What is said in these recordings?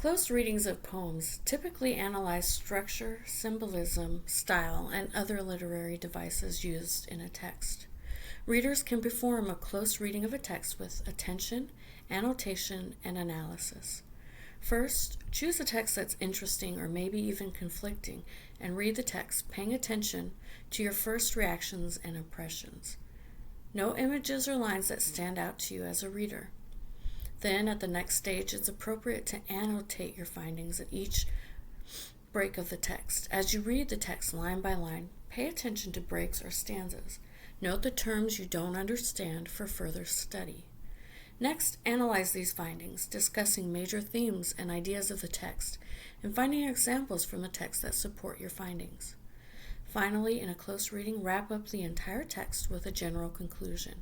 Close readings of poems typically analyze structure, symbolism, style, and other literary devices used in a text. Readers can perform a close reading of a text with attention, annotation, and analysis. First, choose a text that's interesting or maybe even conflicting, and read the text, paying attention to your first reactions and impressions. No images or lines that stand out to you as a reader. Then, at the next stage, it's appropriate to annotate your findings at each break of the text. As you read the text line by line, pay attention to breaks or stanzas. Note the terms you don't understand for further study. Next, analyze these findings, discussing major themes and ideas of the text, and finding examples from the text that support your findings. Finally, in a close reading, wrap up the entire text with a general conclusion.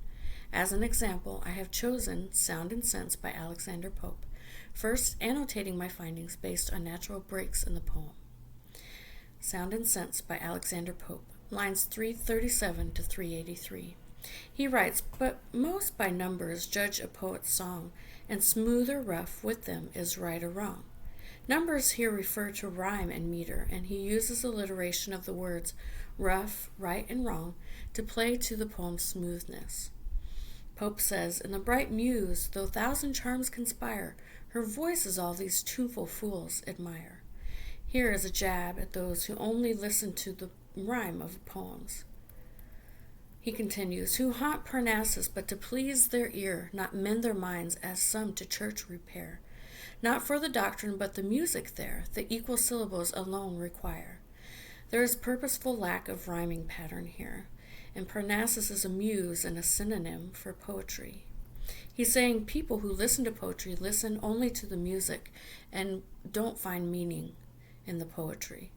As an example, I have chosen Sound and Sense by Alexander Pope, first annotating my findings based on natural breaks in the poem. Sound and Sense by Alexander Pope, lines 337 to 383. He writes, "But most by numbers judge a poet's song, and smooth or rough with them is right or wrong." Numbers here refer to rhyme and meter, and he uses alliteration of the words rough, right, and wrong to play to the poem's smoothness. Pope says, "In the bright muse, though thousand charms conspire, her voice is all these tuneful fools admire." Here is a jab at those who only listen to the rhyme of poems. He continues, "Who haunt Parnassus but to please their ear, not mend their minds as some to church repair. Not for the doctrine but the music there, the equal syllables alone require." There is purposeful lack of rhyming pattern here, and Parnassus is a muse and a synonym for poetry. He's saying people who listen to poetry listen only to the music and don't find meaning in the poetry.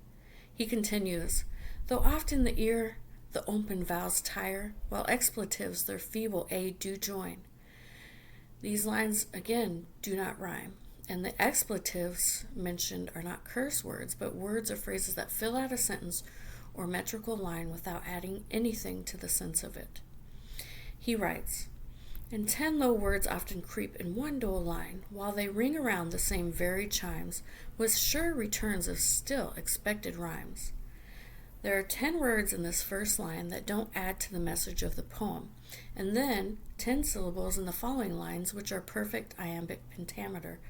He continues, "Though often the ear the open vowels tire, while expletives their feeble aid do join." These lines, again, do not rhyme, and the expletives mentioned are not curse words, but words or phrases that fill out a sentence or metrical line without adding anything to the sense of it. He writes, "And 10 low words often creep in one dull line, while they ring around the same varied chimes, with sure returns of still expected rhymes." There are 10 words in this first line that don't add to the message of the poem, and then 10 syllables in the following lines, which are perfect iambic pentameter,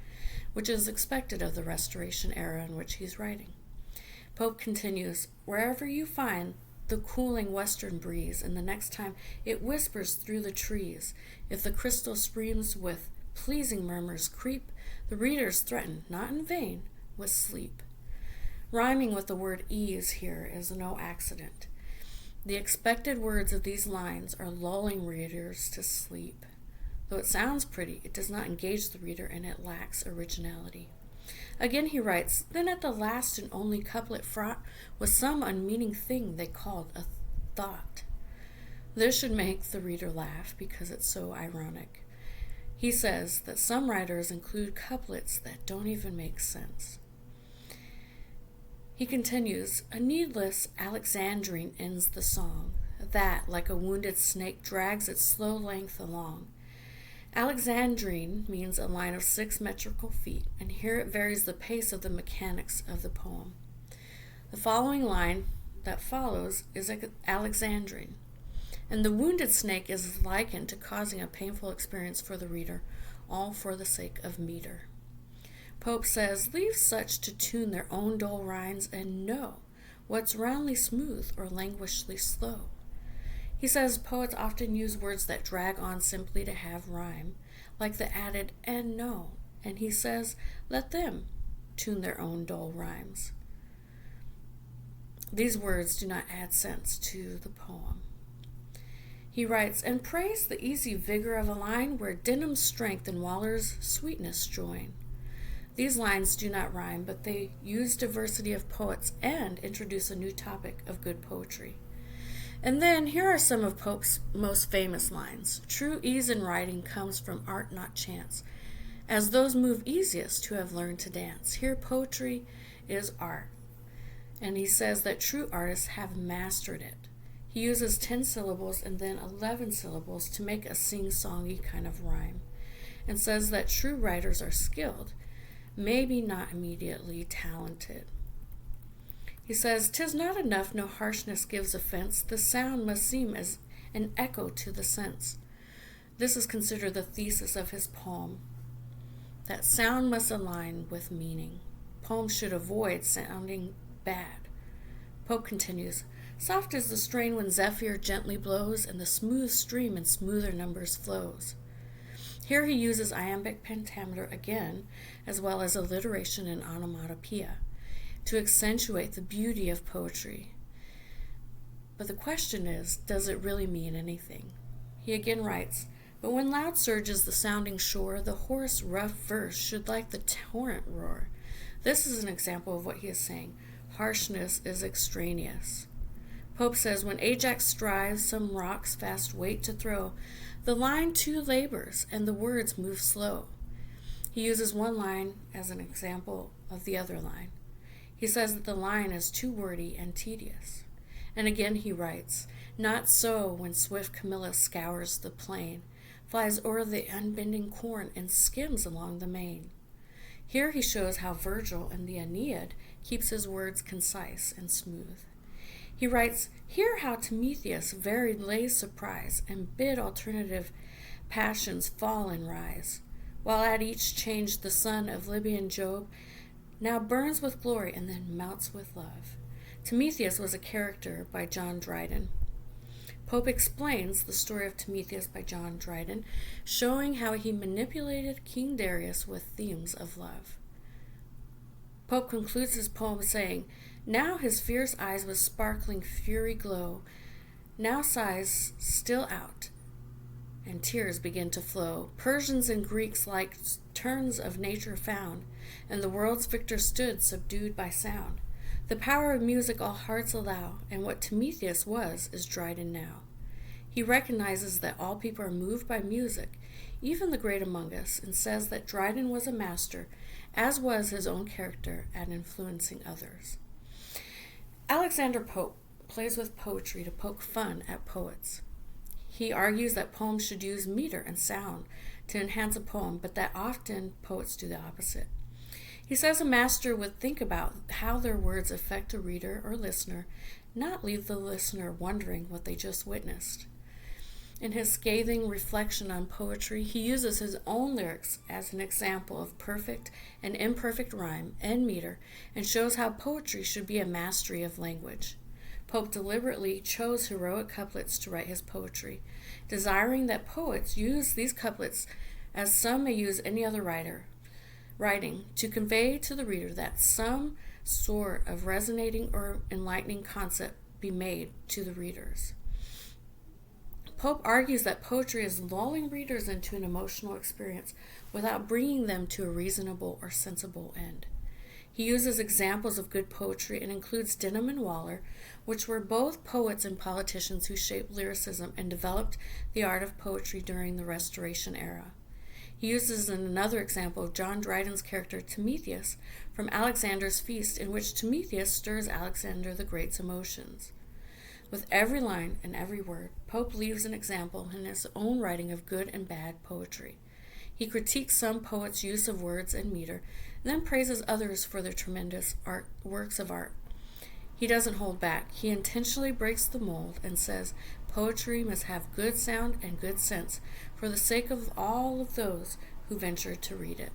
which is expected of the Restoration era in which he's writing. Pope continues, "Wherever you find the cooling western breeze, and the next time it whispers through the trees, if the crystal streams with pleasing murmurs creep, the readers threaten, not in vain, with sleep." Rhyming with the word ease here is no accident. The expected words of these lines are lulling readers to sleep. Though it sounds pretty, it does not engage the reader and it lacks originality. Again he writes, "Then at the last and only couplet fraught with some unmeaning thing they called a thought." This should make the reader laugh because it's so ironic. He says that some writers include couplets that don't even make sense. He continues, "A needless Alexandrine ends the song, that, like a wounded snake, drags its slow length along." Alexandrine means a line of 6 metrical feet, and here it varies the pace of the mechanics of the poem. The following line that follows is Alexandrine, and the wounded snake is likened to causing a painful experience for the reader, all for the sake of meter. Pope says, "Leave such to tune their own dull rhymes, and know what's roundly smooth or languishly slow." He says poets often use words that drag on simply to have rhyme, like the added "and no," and he says, let them tune their own dull rhymes. These words do not add sense to the poem. He writes, "And praise the easy vigor of a line where Denham's strength and Waller's sweetness join." These lines do not rhyme, but they use diversity of poets and introduce a new topic of good poetry. And then here are some of Pope's most famous lines. "True ease in writing comes from art, not chance, as those move easiest who have learned to dance." Here poetry is art. And he says that true artists have mastered it. He uses 10 syllables and then 11 syllables to make a sing-songy kind of rhyme, and says that true writers are skilled, maybe not immediately talented. He says, "'Tis not enough, no harshness gives offense, the sound must seem as an echo to the sense." This is considered the thesis of his poem, that sound must align with meaning. Poems should avoid sounding bad. Pope continues, "Soft is the strain when zephyr gently blows, and the smooth stream in smoother numbers flows." Here he uses iambic pentameter again, as well as alliteration and onomatopoeia, to accentuate the beauty of poetry. But the question is, does it really mean anything? He again writes, "But when loud surges the sounding shore, the hoarse, rough verse should like the torrent roar." This is an example of what he is saying. Harshness is extraneous. Pope says, "When Ajax strives some rocks fast weight to throw, the line too labors, and the words move slow." He uses one line as an example of the other line. He says that the line is too wordy and tedious. And again he writes, "Not so when swift Camilla scours the plain, flies o'er the unbending corn, and skims along the main." Here he shows how Virgil in the Aeneid keeps his words concise and smooth. He writes, "Hear how Timotheus varied lays surprise, and bid alternative passions fall and rise, while at each change the son of Libyan Job now burns with glory and then melts with love." Timotheus was a character by John Dryden. Pope explains the story of Timotheus by John Dryden, showing how he manipulated King Darius with themes of love. Pope concludes his poem saying, "Now his fierce eyes with sparkling fury glow, now sighs still out, and tears begin to flow. Persians and Greeks like turns of nature found, and the world's victor stood subdued by sound. The power of music all hearts allow, and what Timotheus was is Dryden now." He recognizes that all people are moved by music, even the great among us, and says that Dryden was a master, as was his own character at influencing others. Alexander Pope plays with poetry to poke fun at poets. He argues that poems should use meter and sound to enhance a poem, but that often poets do the opposite. He says a master would think about how their words affect a reader or listener, not leave the listener wondering what they just witnessed. In his scathing reflection on poetry, he uses his own lyrics as an example of perfect and imperfect rhyme and meter, and shows how poetry should be a mastery of language. Pope deliberately chose heroic couplets to write his poetry, desiring that poets use these couplets as some may use any other writing, to convey to the reader that some sort of resonating or enlightening concept be made to the readers. Pope argues that poetry is lulling readers into an emotional experience without bringing them to a reasonable or sensible end. He uses examples of good poetry and includes Denham and Waller, which were both poets and politicians who shaped lyricism and developed the art of poetry during the Restoration era. He uses another example of John Dryden's character Timotheus from Alexander's Feast, in which Timotheus stirs Alexander the Great's emotions. With every line and every word, Pope leaves an example in his own writing of good and bad poetry. He critiques some poets' use of words and meter, and then praises others for their tremendous works of art. He doesn't hold back. He intentionally breaks the mold and says poetry must have good sound and good sense for the sake of all of those who venture to read it.